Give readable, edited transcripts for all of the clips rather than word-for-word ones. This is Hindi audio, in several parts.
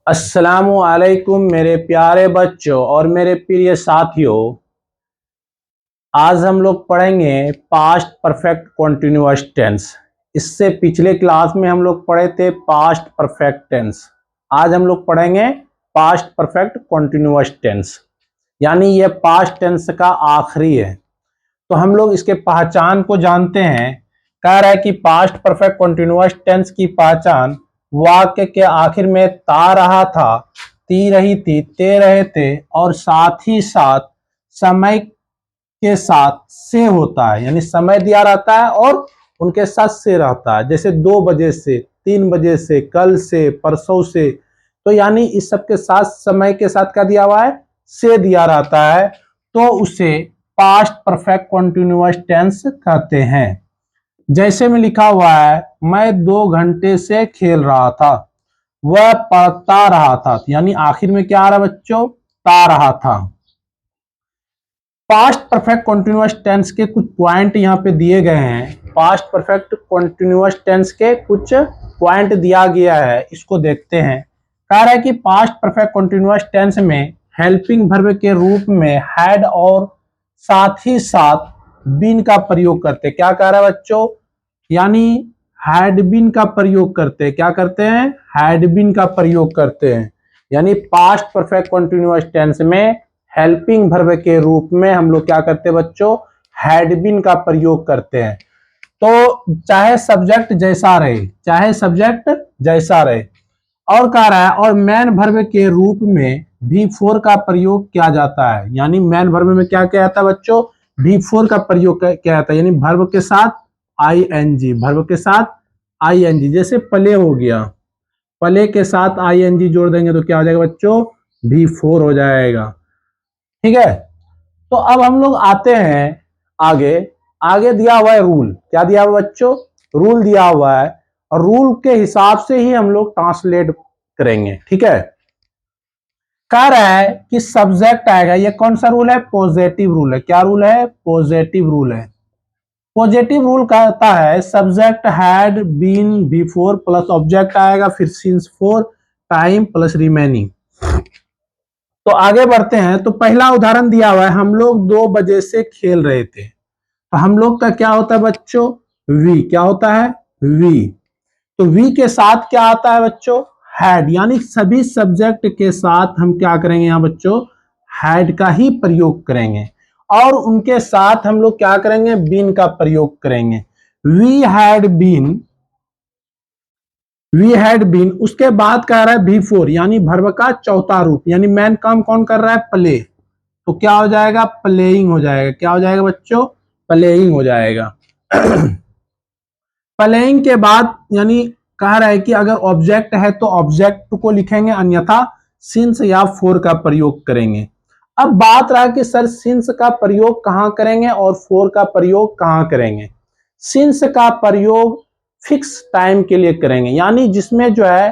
अस्सलामु अलैकुम मेरे प्यारे बच्चों और मेरे प्रिय साथियों। आज हम लोग पढ़ेंगे पास्ट परफेक्ट कॉन्टिन्यूअस टेंस। इससे पिछले क्लास में हम लोग पढ़े थे पास्ट परफेक्ट टेंस। आज हम लोग पढ़ेंगे पास्ट परफेक्ट कॉन्टिन्यूअस टेंस, यानी यह पास्ट टेंस का आखिरी है। तो हम लोग इसके पहचान को जानते हैं। कह रहा है कि पास्ट परफेक्ट कॉन्टिन्यूअस टेंस की पहचान वाक्य के आखिर में ता रहा था, ती रही थी, ते रहे थे और साथ ही साथ समय के साथ से होता है, यानी समय दिया रहता है और उनके साथ से रहता है। जैसे 2 बजे से, 3 बजे से, कल से, परसों से, तो यानी इस सब के साथ समय के साथ क्या दिया हुआ है, से दिया रहता है, तो उसे पास्ट परफेक्ट कॉन्टिन्यूअस टेंस कहते हैं। जैसे में लिखा हुआ है, मैं 2 घंटे से खेल रहा था, वह पढ़ता रहा था, यानी आखिर में क्या आ रहा है बच्चों, ता रहा था। पास्ट परफेक्ट कॉन्टिन्यूअस टेंस के कुछ पॉइंट यहाँ पे दिए गए हैं। पास्ट परफेक्ट कॉन्टिन्यूअस टेंस के कुछ पॉइंट दिया गया है, इसको देखते हैं। कह रहा है कि पास्ट परफेक्ट कॉन्टिन्यूअस टेंस में हेल्पिंग वर्ब के रूप में हैड और साथ ही साथ बीन का प्रयोग करते। क्या कह रहा है बच्चों, यानी हैड बीन का प्रयोग करते। क्या करते हैं, हैड बीन का प्रयोग करते हैं। यानी पास्ट परफेक्ट कॉन्टिन्यूअस टेंस में हेल्पिंग वर्ब के रूप में हम लोग क्या करते हैं बच्चों, हैड बीन का प्रयोग करते हैं। तो चाहे सब्जेक्ट जैसा रहे, चाहे सब्जेक्ट जैसा रहे। और कह रहा है और मैन वर्ब के रूप में भी फोर का प्रयोग किया जाता है। यानी मैन वर्ब में क्या क्या आता है बच्चों, भी फोर का प्रयोग किया जाता है, यानी वर्ब के साथ आईएनजी, वर्ब के साथ आईएनजी। जैसे प्ले हो गया, प्ले के साथ आईएनजी जोड़ देंगे तो क्या हो जाएगा बच्चों, भी फोर हो जाएगा। ठीक है, तो अब हम लोग आते हैं आगे। आगे दिया हुआ है रूल। क्या दिया हुआ है बच्चों, रूल दिया हुआ है, और रूल के हिसाब से ही हम लोग ट्रांसलेट करेंगे। ठीक है, कह रहा है कि सब्जेक्ट आएगा, ये कौन सा रूल है, पॉजिटिव रूल है। क्या रूल है, पॉजिटिव रूल है। पॉजिटिव रूल कहता है subject had been before plus object आएगा, फिर since for time plus remaining. तो आगे बढ़ते हैं। तो पहला उदाहरण दिया हुआ है, हम लोग 2 बजे से खेल रहे थे। तो हम लोग का क्या होता है बच्चों, वी। क्या होता है, वी। तो वी के साथ क्या आता है बच्चों, हैड। यानी सभी सब्जेक्ट के साथ हम क्या करेंगे यहाँ बच्चों, हैड का ही प्रयोग करेंगे। और उनके साथ हम लोग क्या करेंगे, बीन का प्रयोग करेंगे। We had been, we had been. उसके बाद कह रहा है बी फोर, यानी वर्ब का चौथा रूप, यानी मैन काम कौन कर रहा है, प्ले। तो क्या हो जाएगा, प्लेइंग हो जाएगा। क्या हो जाएगा बच्चों, प्लेइंग हो जाएगा। प्लेइंग के बाद यानी कह रहा है कि अगर ऑब्जेक्ट है तो ऑब्जेक्ट को लिखेंगे, अन्यथा सिंस या फोर का प्रयोग करेंगे। अब बात रहा कि सर सिंस का प्रयोग कहां करेंगे और फोर का प्रयोग कहां करेंगे। सिंस का प्रयोग फिक्स टाइम के लिए करेंगे, यानी जिसमें जो है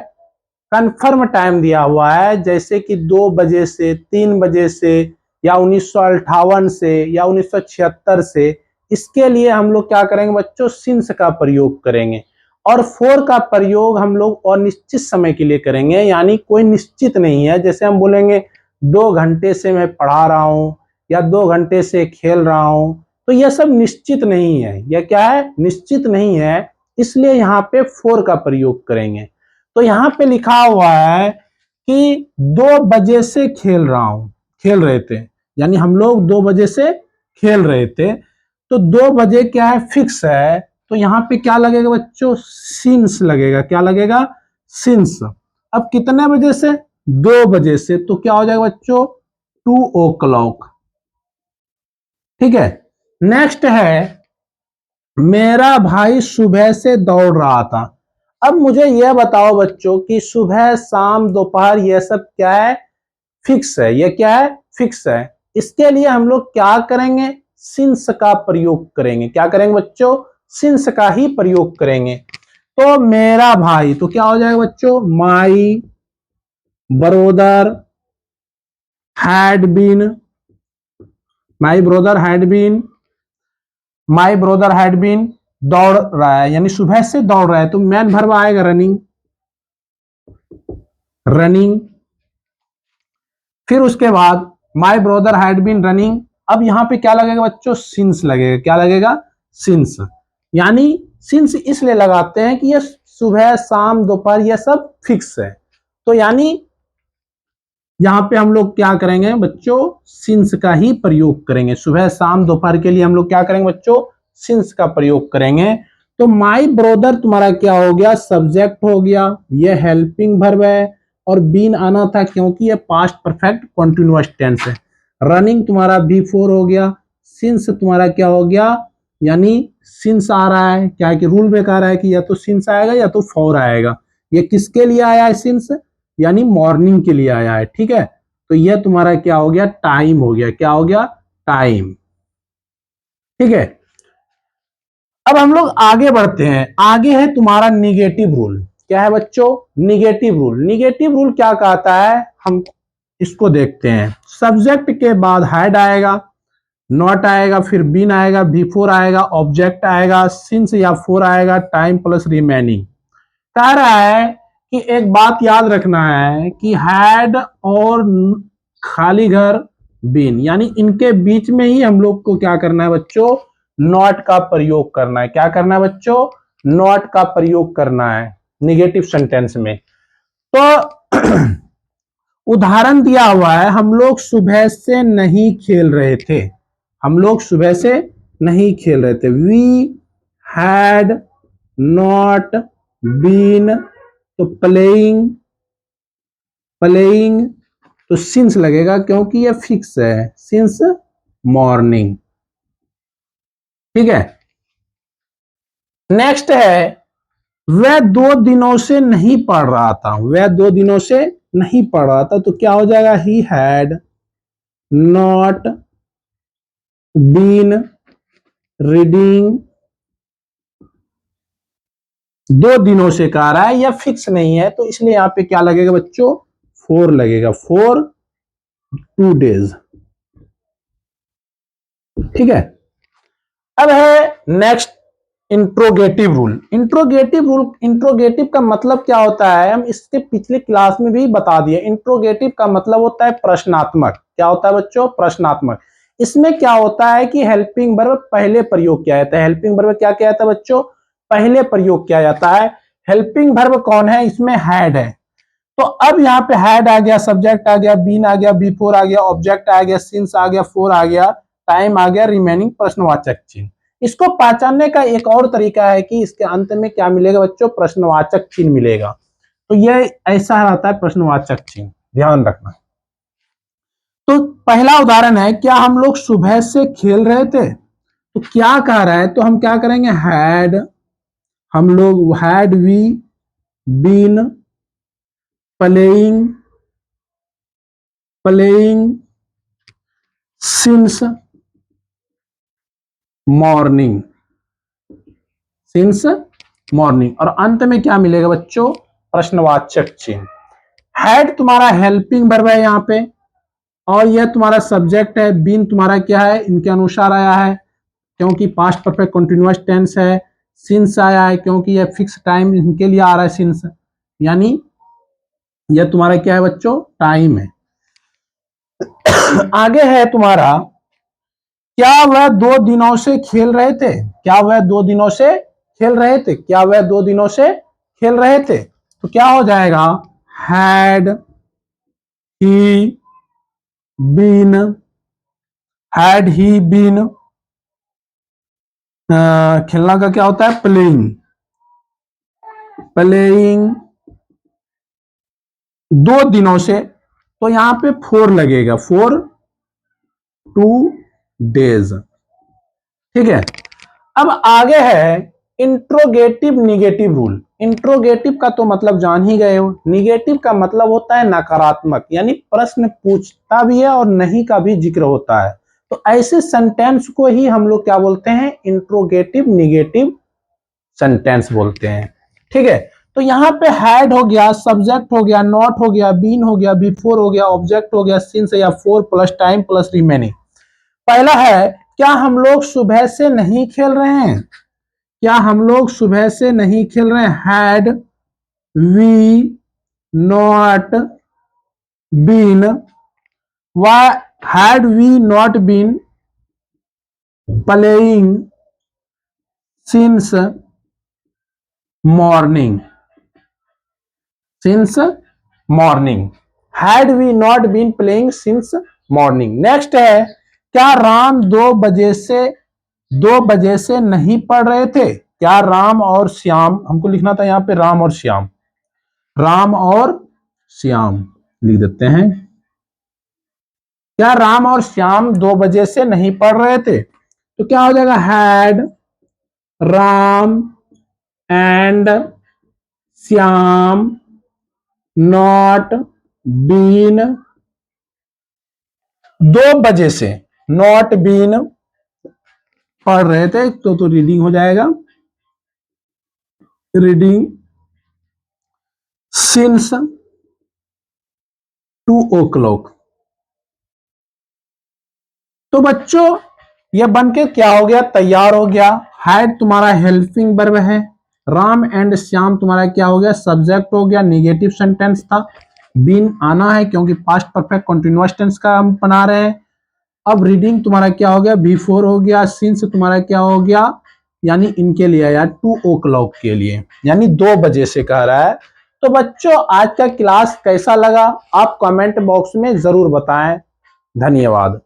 कंफर्म टाइम दिया हुआ है, जैसे कि 2 बजे से, 3 बजे से, या 1958 से, या 1976 से। इसके लिए हम लोग क्या करेंगे बच्चों, सिंस का प्रयोग करेंगे। और फोर का प्रयोग हम लोग अनिश्चित समय के लिए करेंगे, यानी कोई निश्चित नहीं है। जैसे हम बोलेंगे 2 घंटे से मैं पढ़ा रहा हूं, या 2 घंटे से खेल रहा हूं, तो यह सब निश्चित नहीं है। यह क्या है, निश्चित नहीं है, इसलिए यहाँ पे फोर का प्रयोग करेंगे। तो यहाँ पे लिखा हुआ है कि 2 बजे से खेल रहा हूं, खेल रहे थे, यानी हम लोग 2 बजे से खेल रहे थे। तो 2 बजे क्या है, फिक्स है, तो यहाँ पे क्या लगेगा बच्चों, सिंस लगेगा। क्या लगेगा, सिंस। अब कितने बजे से, 2 बजे से, तो क्या हो जाएगा बच्चों, 2 o'clock। ठीक है, नेक्स्ट है मेरा भाई सुबह से दौड़ रहा था। अब मुझे यह बताओ बच्चों कि सुबह शाम दोपहर यह सब क्या है, फिक्स है। यह क्या है, फिक्स है। इसके लिए हम लोग क्या करेंगे, सिंस का प्रयोग करेंगे। क्या करेंगे बच्चों, सिंस का ही प्रयोग करेंगे। तो मेरा भाई, तो क्या हो जाएगा बच्चों, my brother had been, my brother had been, my brother had been, दौड़ रहा है, यानी सुबह से दौड़ रहा है, तो मैन वर्ब आएगा रनिंग। रनिंग। फिर उसके बाद my brother had been running. अब यहां पे क्या लगेगा बच्चों, सिंस लगेगा। क्या लगेगा, सिंस। यानी सिंस इसलिए लगाते हैं कि ये सुबह शाम दोपहर ये सब फिक्स है। तो यानी यहां पे हम लोग क्या करेंगे बच्चों, सिंस का ही प्रयोग करेंगे। सुबह शाम दोपहर के लिए हम लोग क्या करेंगे बच्चों, सिंस का प्रयोग करेंगे। तो माई ब्रदर तुम्हारा क्या हो गया, सब्जेक्ट हो गया, ये हेल्पिंग वर्ब है, और बीन आना था क्योंकि ये पास्ट परफेक्ट कॉन्टिन्यूअस टेंस है। रनिंग तुम्हारा B4 हो गया। सिंस तुम्हारा क्या हो गया, यानी सिंस आ रहा है, क्या है कि रूल बेकार है कि या तो सिंस आएगा या तो फॉर आएगा। ये किसके लिए आया है सिंस, यानी मॉर्निंग के लिए आया है। ठीक है, तो यह तुम्हारा क्या हो गया, टाइम हो गया। क्या हो गया, टाइम। ठीक है, अब हम लोग आगे बढ़ते हैं। आगे है तुम्हारा निगेटिव रूल। क्या है बच्चों, निगेटिव रूल। निगेटिव रूल क्या कहता है, हम इसको देखते हैं। सब्जेक्ट के बाद हैड आएगा, नॉट आएगा, फिर बीन आएगा, B4 आएगा, ऑब्जेक्ट आएगा, सिंस या फोर आएगा, टाइम प्लस रिमेनिंग। कह रहा है कि एक बात याद रखना है कि हैड और खाली घर बीन, यानी इनके बीच में ही हम लोग को क्या करना है बच्चों, नॉट का प्रयोग करना है। क्या करना है बच्चों, नॉट का प्रयोग करना है निगेटिव सेंटेंस में। तो उदाहरण दिया हुआ है, हम लोग सुबह से नहीं खेल रहे थे। हम लोग सुबह से नहीं खेल रहे थे। वी हैड नॉट बीन, तो प्लेइंग, प्लेइंग तो सिंस लगेगा क्योंकि ये फिक्स है, सिंस मॉर्निंग। ठीक है, नेक्स्ट है, वह 2 दिनों से नहीं पढ़ रहा था। वह 2 दिनों से नहीं पढ़ रहा था, तो क्या हो जाएगा, he had not been reading. 2 दिनों से कह रहा है, यह फिक्स नहीं है, तो इसलिए यहां पे क्या लगेगा बच्चों, फोर लगेगा, फॉर 2 days। ठीक है, अब है next interrogative rule. Interrogative rule, interrogative का मतलब क्या होता है, हम इसके पिछले क्लास में भी बता दिए। इंट्रोगेटिव का मतलब होता है प्रश्नात्मक। क्या होता है बच्चों, प्रश्नात्मक। इसमें क्या होता है कि हेल्पिंग वर्ब पहले प्रयोग किया जाता है। हेल्पिंग वर्ब क्या किया जाता है बच्चों, पहले प्रयोग किया जाता है। हेल्पिंग वर्ब कौन है, इसमें हैड है। तो अब यहाँ पे हैड आ गया, सब्जेक्ट आ गया, बीन आ गया, B4 आ गया, ऑब्जेक्ट आ गया, सिंस आ गया, फोर आ गया, टाइम आ गया, रिमेनिंग प्रश्नवाचक चिन्ह। इसको पहचानने का एक और तरीका है कि इसके अंत में क्या मिलेगा बच्चों, प्रश्नवाचक चिन्ह मिलेगा। तो यह ऐसा रहता है प्रश्नवाचक चिन्ह, ध्यान रखना। तो पहला उदाहरण है, क्या हम लोग सुबह से खेल रहे थे। तो क्या कह रहा है, तो हम क्या करेंगे, हैड, हम लोग had we been playing, playing since morning, since morning. और अंत में क्या मिलेगा बच्चों, प्रश्नवाचक चिन्ह। हैड तुम्हारा हेल्पिंग वर्ब है यहाँ पे, और यह तुम्हारा सब्जेक्ट है। बीन तुम्हारा क्या है, इनके अनुसार आया है क्योंकि पास्ट परफेक्ट कंटीन्यूअस टेंस है। सिंस आया है क्योंकि यह फिक्स टाइम इनके लिए आ रहा है सिंस, यानी यह तुम्हारा क्या है बच्चों, टाइम है। आगे है तुम्हारा, क्या वह 2 दिनों से खेल रहे थे। क्या वह 2 दिनों से खेल रहे थे, क्या वह 2 दिनों से खेल रहे थे, तो क्या हो जाएगा, had he been, had he been, खेलना का क्या होता है, प्लेइंग, प्लेइंग 2 दिनों से, तो यहां पे फोर लगेगा, फॉर 2 days। ठीक है, अब आगे है इंट्रोगेटिव निगेटिव रूल। इंट्रोगेटिव का तो मतलब जान ही गए हो, निगेटिव का मतलब होता है नकारात्मक, यानी प्रश्न पूछता भी है और नहीं का भी जिक्र होता है। तो ऐसे सेंटेंस को ही हम लोग क्या बोलते हैं, इंट्रोगेटिव निगेटिव सेंटेंस बोलते हैं। ठीक है, तो यहाँ पे हैड हो गया, सब्जेक्ट हो गया, नॉट हो गया, बीन हो गया, B4 हो गया, ऑब्जेक्ट हो गया, सिंस या four plus time plus remaining. पहला है, क्या हम लोग सुबह से नहीं खेल रहे हैं। क्या हम लोग सुबह से नहीं खेल रहे हैं, had we not been, why had we not been playing since morning, since morning, had we not been playing since morning। Next है, क्या राम 2 बजे से नहीं पढ़ रहे थे? क्या राम और श्याम, हमको लिखना था यहां पे राम और श्याम, राम और श्याम लिख देते हैं। क्या राम और श्याम 2 बजे से नहीं पढ़ रहे थे? तो क्या हो जाएगा, had Ram and Shyam not been, 2 बजे से नॉट बीन पढ़ रहे थे, तो रीडिंग हो जाएगा, रीडिंग सिंस 2 o'clock। तो बच्चों ये बनके क्या हो गया, तैयार हो गया। हैड तुम्हारा हेल्पिंग वर्ब है, राम एंड श्याम तुम्हारा क्या हो गया, सब्जेक्ट हो गया, नेगेटिव सेंटेंस था, बीन आना है क्योंकि पास्ट परफेक्ट कंटीन्यूअस टेंस का हम बना रहे हैं। अब रीडिंग तुम्हारा क्या हो गया, बिफोर हो गया, सिंस तुम्हारा क्या हो गया, यानी इनके लिए या 2 o'clock के लिए, यानी 2 बजे से कह रहा है। तो बच्चों आज का क्लास कैसा लगा आप कमेंट बॉक्स में जरूर बताएं। धन्यवाद।